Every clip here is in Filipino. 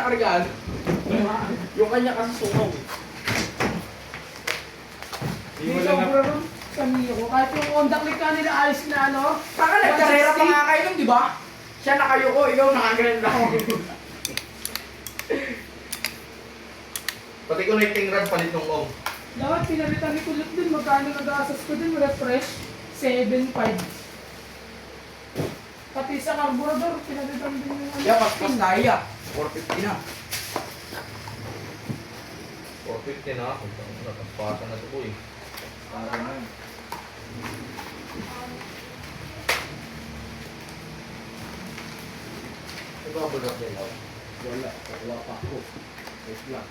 pinakargaan. Yung kanya kasi sumaw. Hindi sobra ron sa Mio ko. Kahit yung Honda Click ka nila ayos na ano. Saka nagkarera pa nga kayo nun, di ba? Siya nakayuko, ikaw nakaganan lang. Pati ko na yung tingran palit nung om. Dapat pinalitan ni Kulot din. Magkano nag-aasas ko din. Refresh. 7.5. Pati sa carburetor, pinalitan din yung ano. Yeah, pas na iya. 450 na. 450 na ako. Nakaspasa na ito po eh. Para na yun. Ibabulak din ako. Wala. Wala pa ako. Wait lang.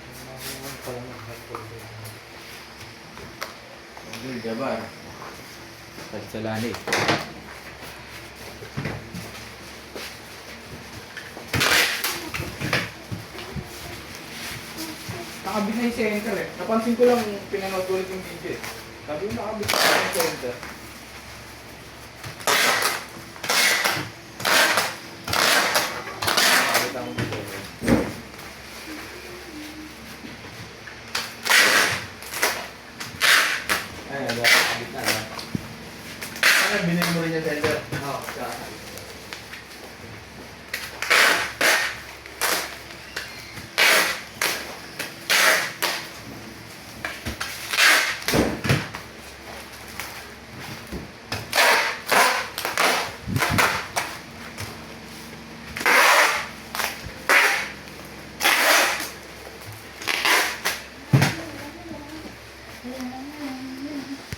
Abdul Jabbar. Pagsalani. Nakabit na yung center eh. Napansin ko lang pinanood ko ulit yung video eh. Sabi yung nakabit na yung center. Nakabit ang video eh. Ay, nakabit na. Ay, binili mo rin yung center. Oo, sa